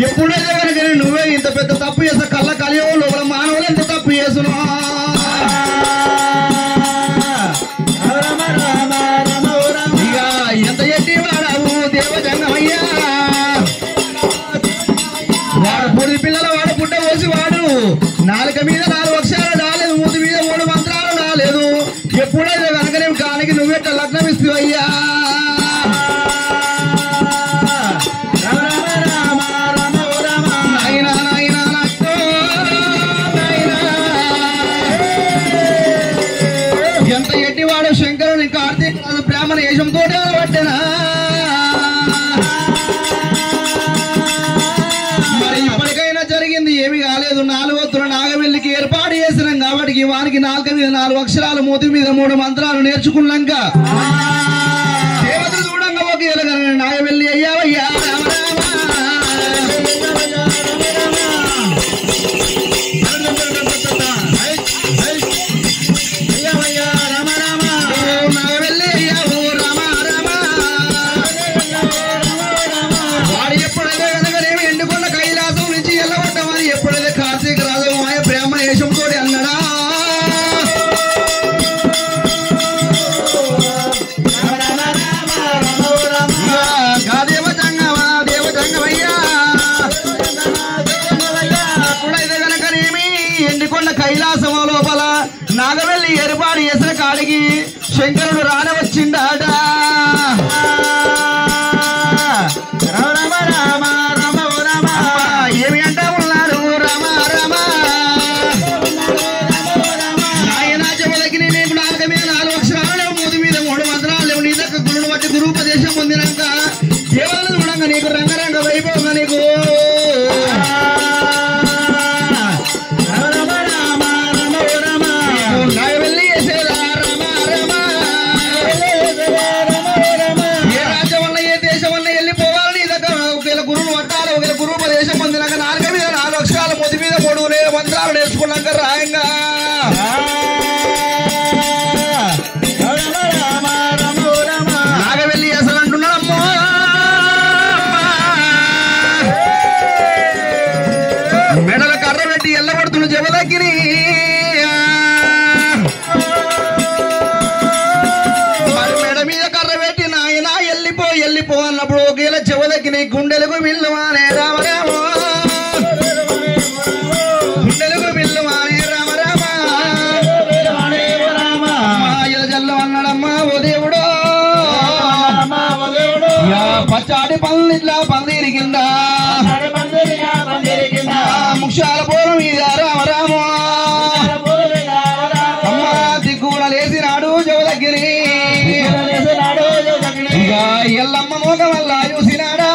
ఎప్పుడైతే కనుక నువ్వే ఇంత పెద్ద తప్పు చేస్తా కళ్ళ కలియో లోపల మానవులు ఎంత తప్పు చేస్తున్నా ఇక ఎంత ఎట్టి వాడావు దేవజంగమయ్యా వాడు పొడి పిల్లల వాడు పుట్ట పోసి వాడు నాలుక మీద 4 అక్షరాలు రాలేదు మూతి మీద 3 మంత్రాలు రాలేదు ఎప్పుడైతే కనుక నువ్వు కానికి నువ్వెట్ట లగ్నం ఇస్తావు అయ్యా ఎంత ఎట్టివాడు శంకరుని కార్తీక బ్రాహ్మణ వేషంతో పట్టినా మరి ఇప్పటికైనా జరిగింది ఏమి కాలేదు 4వ తుల నాగవెల్లికి ఏర్పాటు చేసినాం కాబట్టి వానికి 4 మీద 4 అక్షరాలు మూతి మీద 3 మంత్రాలు నేర్చుకున్నాక దేవతలు చూడంగా ఒక ఎలగన నాగవెల్లి అయ్యావయ్యా కైలాసం లోపల నాగవెల్లి ఏర్పాటు చేసిన కాడికి శంకరుడు రానవచ్చిండాట ఏమి అంటా ఉన్నారు రామ రామ నాయన చెవులకి నీకు 4 మీద 4 అక్షరాలు లేవు మూతి మీద 3 మంత్రాలు లేవు నీ దగ్గర గురువుని బట్టి గురుపదేశం పొందినాక దేవాలను చూడంగా నీకు రంగరంగ వైభవంగా నీకు గురుపదేశం పొందినాక 4 మీద 4 అక్షరాలు మూతి మీద 3 మంత్రాలు నేర్చుకున్నాక రాయంగా నాగవెల్లి అసలు అంటున్నాడమ్మో మెడల కర్ర పెట్టి ఎల్లబడుతున్న జబదగ్గిని మరి మెడ మీద కర్ర పెట్టి నాయన వెళ్ళిపో అన్నప్పుడు ఒకేలా చెవదగ్గిని గుండెలకు విల్లువానే రామరామో గుండెలకు విల్లువానే రామరామ జల్లు అన్నాడమ్మా ఓ దేవుడు పచ్చాటి పల్లిట్లా పందిరి కింద ముక్షాల పూర్వం మీద రామరామో అమ్మ దిక్కున లేసినాడు జవదగ్గిరి ఇక ఎల్లమ్మ మోగ వల్ల చూసినాడా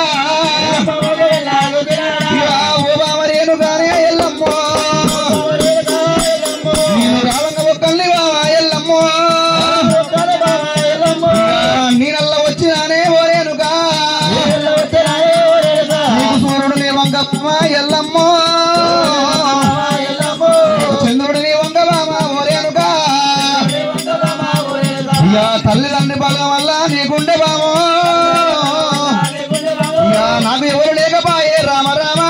ఓ బామరేను గానే ఎల్లమ్మో నేను రావంగ ఒక్కల్ని బావా ఎల్లమ్మో నేనల్ల వచ్చినానే ఓరేనుగా నీకు సూర్యుడు నీ వంగమ్మ ఎల్లమ్మో చంద్రుడు నీ వంగ బామ ఓరేనుగా ఇక తల్లిదండ్రి బలం వల్ల నీకుండే బామో నాకు ఎవరు లేకపోయే రామ రామ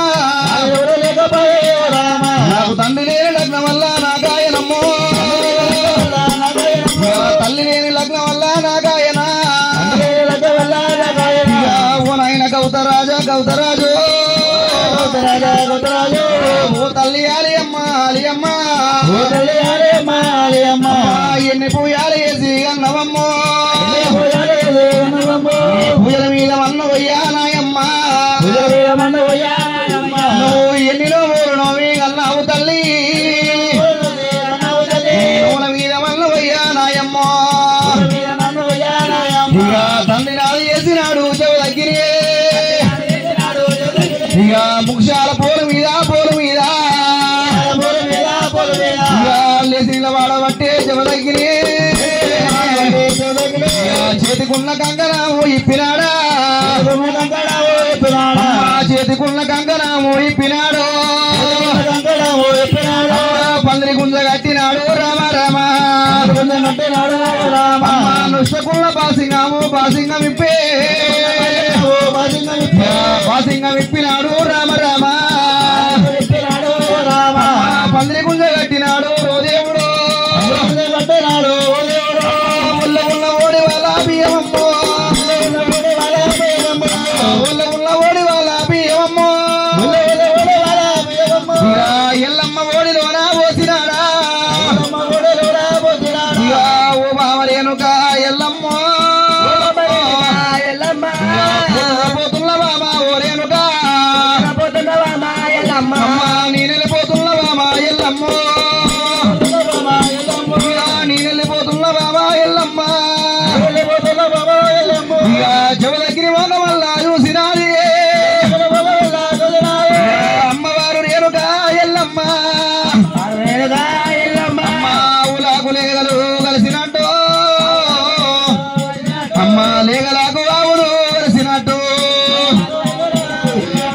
నాకు తండ్రి లేని లగ్నం వల్ల నాగాయనమ్మో తల్లి లేని లగ్నం వల్ల నాగాయన ఓ నాయన గౌతరాజు ఓ తల్లి ఆలియమ్మ ఎన్ని పూయాలు వేసి అన్నవమ్మో పూజల మీద మన్నవయ్యా నాయమ్మ నువ్వు ఎన్నిలో నోవి అన్నావు తల్లి పూల మీద మన్నవయ్యా నాయమ్మ ఇక తండ్రి నాది చేసినాడు జవదగ్గిరి ఇక ముక్షాల పూల మీద లేసిన వాడబట్టే జవదగ్గిరి చేతికున్న కంకణము ఇప్పినాడా చేతికున్న కంకణము ఇప్పినాడు పందిరి గుంజ కట్టినాడు రామ రామ నుష్టకున్న పాసింగం ఇప్పే పాసింగం ఇప్పినాడు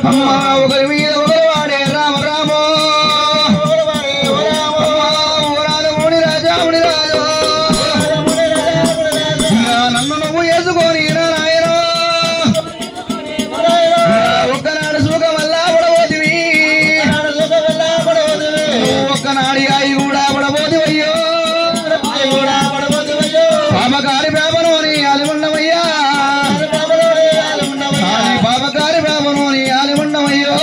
అమ్మ ఒకరి మీద ఒకరు వాడే రామ రామో ముని రాజా ముని రాజు నన్ను నువ్వు వేసుకొని నాయన ఒక్కనాడు సుఖం వల్ల పడబోతివి ఒక్కనాడి అయి కూడా పడబోతివయ్యో పాపకారి పేపరోని ఆలిమండమయ్యా పాపకారి పేపరోని ఆలిమండమయ్యో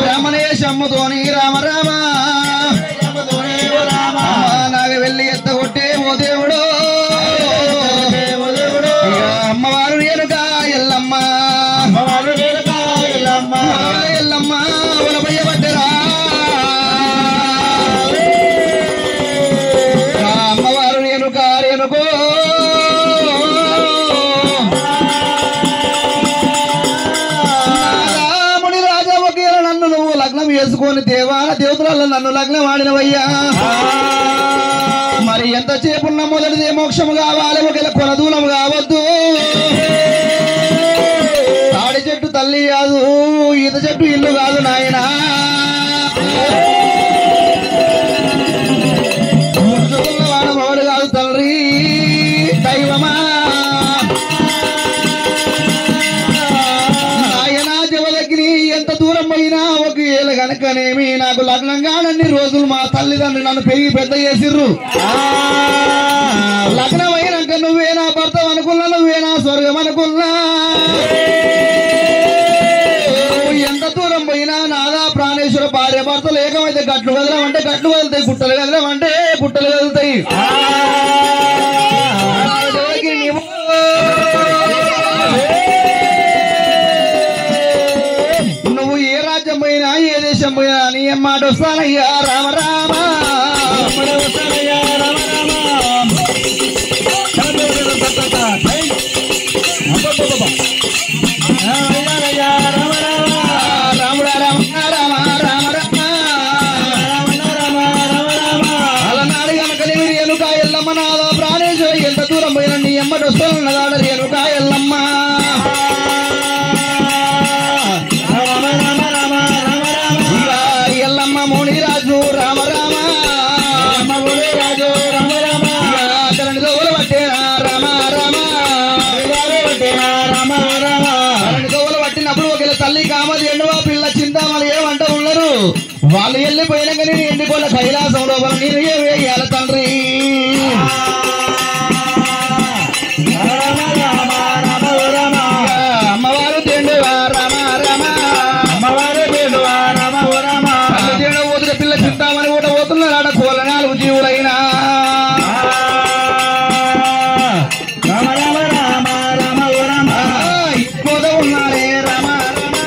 బ్రాహ్మణేశమ్ముతోని రామ రామ నాకు వెళ్ళి ఎత్త కొట్టే ఓ దేవుడు అమ్మవారు ఎనుక ఎల్లమ్మ ఎల్లమ్మ వలపయ్య పట్టరా అమ్మవారు ఎనుక ఎనుకో ముని రాజా ఒకేలా నన్ను నువ్వు లగ్నం వేసుకొని దేవాన దేవతలలో నన్ను లగ్నం ఆడినవయ్యా మరి ఎంతసేపు ఉన్న మొదటిదే మోక్షము కావాలి ఒకవేళ కొనదూలం కావద్దు తాడి చెట్టు తల్లి కాదు ఈత చెట్టు ఇల్లు కాదు నాయనా ముచ్చుకున్న వాడమవాడు కాదు తల్లి దైవమా నాయనా జవలగిరి ఎంత దూరం పోయినా ఒకవేళ గనకనేమి నాకు లగ్నంగా నన్ని రోజులు మా తల్లిదండ్రులు నన్ను పెరిగి పెద్ద చేసిర్రు లగ్నం అయినాక నువ్వేనా భర్త అనుకున్నా నువ్వేనా స్వర్గం అనుకున్నా ఎంత దూరం పోయినా నాదా ప్రాణేశ్వర భార్య భర్తలు ఏకమైతే గట్లు కదలమంటే గట్లు కదులుతాయి గుట్టలు కదలమంటే గుట్టలు కదులుతాయి నువ్వు ఏ రాజ్యం పోయినా ఏ దేశం పోయినా నీ మాట వస్తానయ్యా రామ రామ రాముడా రామ రామ రామ రామ అలనాడు కనుక ఎనుక ఎల్లమ్మ నాదా ప్రాణేశ్వరి ఎంత దూరం పోయినా నీ అమ్మటి వస్తానన్నదాడ ఎనుక ఎల్లమ్మ ఎల్లమ్మ ముని రాజు రామ రామ రాజు రామ రామ కరణి దోవలు పట్టేనా రామ రామ రామ రామ కరణి దోవలు పట్టినప్పుడు ఒక తల్లి కామది ఎండువా పిల్ల చింతామలు ఏమంట ఉన్నారు వాళ్ళు వెళ్ళిపోయినా కానీ నేను ఎండిపోయిన కైలాసం లోపల నేను ఏ వేయాలి తండ్రి అమ్మవారు తేండువా రామ రామ అమ్మవారు తేండువా రామ రామ తేండ పోతున్న పిల్ల చింతామని కూడా పోతున్నారు ఆడ కోల 4 జీవులైనా రామ రామ రామ రామ రామ ఇప్పుడ ఉన్నారే రామ రామ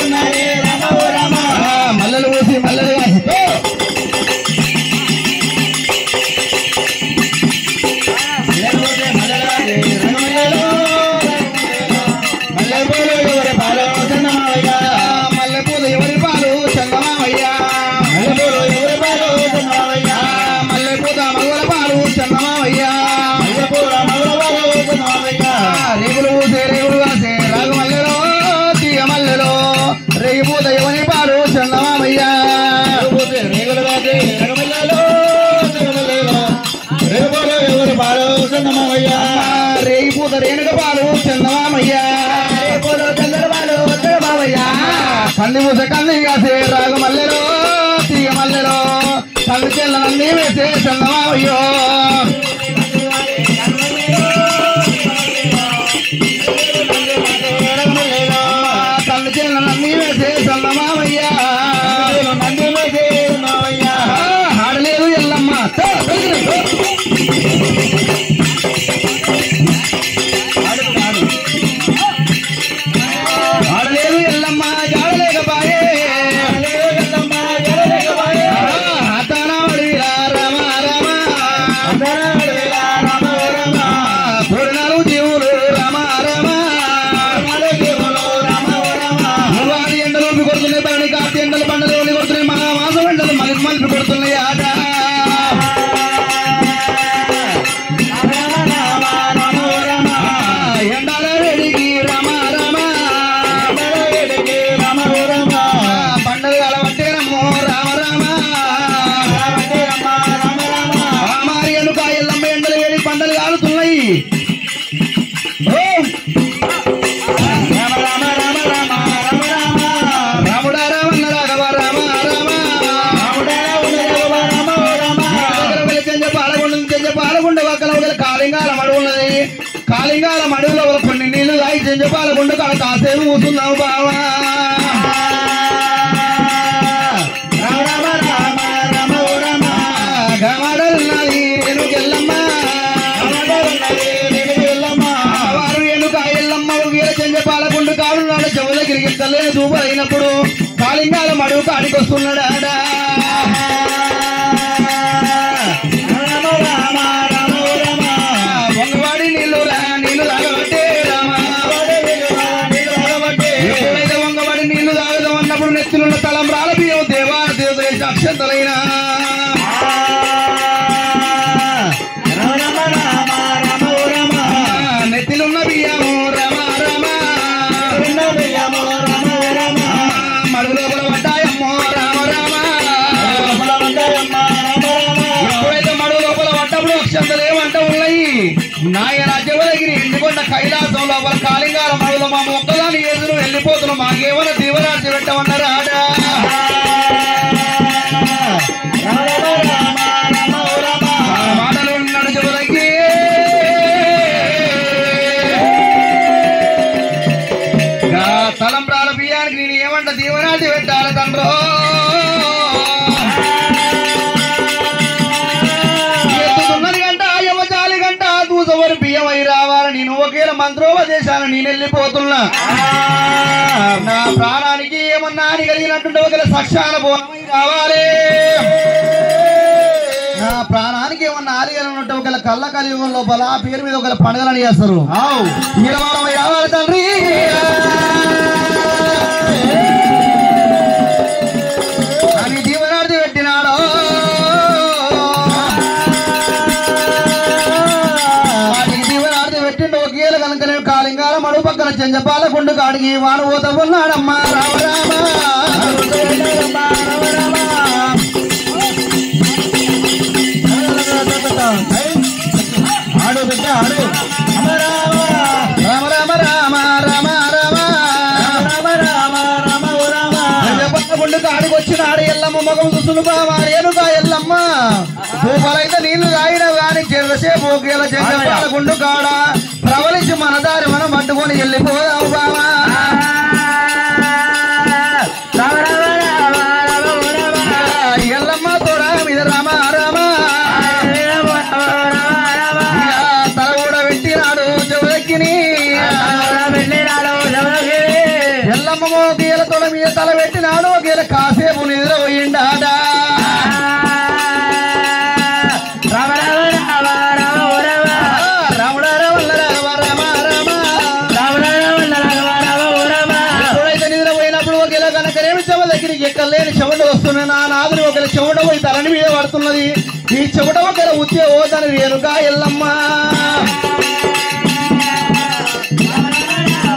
ఉన్నారే రామ రామ మల్లెలు పోసి మల్లెలు మల్లెపూలు ఎవరి పాలు చందమావయ్యా మల్లెపూత మగల పాలు చందమావయ్యా రేగులు పూసే రేగులు కాసే రాగు మల్లెలో తీగ మల్లెలో రేగిపూత ఎవరి పాలు చందమావయ్యా రేగులు కాసే రగమల్లలో ఎవరి పాలు చందమావయ్యా రేగిపూత రేణుక పాలు చందమామయ్యా చంద్రబాలు చంద్రబావయ్యా కంది పూస కంది కాసే రాగు మల్లెలో తీగ మల్లెలో కళ్ళు చెల్లనన్నీ వేసే చందమావయ్యో కళ్ళు చెల్లనన్నీ వేసే చందమావయ్యా ఆడలేదు ఎల్లమ్మ ఆడలేదు ఎల్లమ్మ జాడలేకపాయే రామ రామ చెంచపాల గుండు కాడ కాసేపు కూర్చున్నావు బావా గమడన్నది నేను ఎల్లమ్మా వారు ఎనుక ఎల్లమ్మ ఊగిల చెంచపాల గుండు కాడున్నాడు చెవుల గిరిగిత్తలేని దూపలైనప్పుడు కాలింగాల మడుగు కాడికి వస్తున్నాడా వంగవాడి నీళ్ళు నీళ్ళు తాగబట్టే రామా ఎప్పుడైతే వంగవాడి నీళ్లు తాగుదాం అన్నప్పుడు నెత్తులున్న తలంబ్రాల బియ్యం దేవాల దేవత అక్షంతలైన నెత్తిలున్న బియ్యము రమ రమ మడుగు లోపల పడ్డాయమ్మో రామ రామ ఎప్పుడైతే మడుగు లోపల పడ్డప్పుడు అక్షంతలు ఏమంట ఉన్నాయి నాయన జవలగిరి ఎండికొండ కైలాసం లోపల కాలింగాల మడుగులో మా మొక్కదాన్ని ఎదురు వెళ్ళిపోతున్నాం మాకేమైనా దీవరాజు పెట్టమన్నారా మాటలు ఉన్నాడు జవలగిరి తలంబ్రాల బియ్యానికి నేను ఏమంట దీవనాటి పెట్టాలి తండ్రో ఎత్తుతున్నది గంట యమజాలి గంట దూసవరి బియ్యం అయి రావాలి నేను ఒకేల మంత్రోపదేశాలు నేను వెళ్ళిపోతున్నా నా ప్రాణానికి ఏమన్నా అని కలిగినట్టుంటే ఒకవేళ సక్షాన బోనమై రావాలి నా ప్రాణానికి ఏమన్నా ఆలిగలనుంటే ఒకవేళ కళ్ళ కలియుగం లోపల ఆ పేరు మీద ఒకవేళ పండుగలని చేస్తారు నిలవరమై రావాలి తండ్రి అని దీవనార్థి పెట్టినాడు వాటికి దీవనార్థి పెట్టిండు ఒకేల కనుకనే కాలింగాల మడుగు పక్కన చెంచపాల గుండు కాడికి వాడు పోత ఉన్నాడమ్మా రామ ఆడు బిడ్డ ఆడు రామ రామ రామ రామ గుండు కాడికి వచ్చినాడు ఎల్లమ్మ మొగం చూసులు బావా ఏనుగా ఎల్లమ్మ భూపాలైతే నీళ్లు తాగిన గాని చెరసేపు చెంచపాల గుండు కాడ ప్రవలించి మన దారి మనం పట్టుకొని వెళ్ళిపోదాము బావా ఎల్లమ్మ తోడా మీద రామ రామ తల కూడా పెట్టినాడు చెవులెక్కిని ఎల్లమ్మ గీల తొడ మీద తల పెట్టినాడు గీల కాసేపు నిద్ర పోయిండాడా రాముడా ఎప్పుడైతే నిద్ర పోయినప్పుడు ఒకేలా కనుకనేమి చెవ దగ్గరికి ఎక్కలేని చెమట వస్తున్నా నా నాదుని ఒకరి చెమట పోయి తలని మీద పడుతున్నది ఈ చెమట ఒకరి ఉద్యోగ ఓదని రేణుగా ఎల్లమ్మ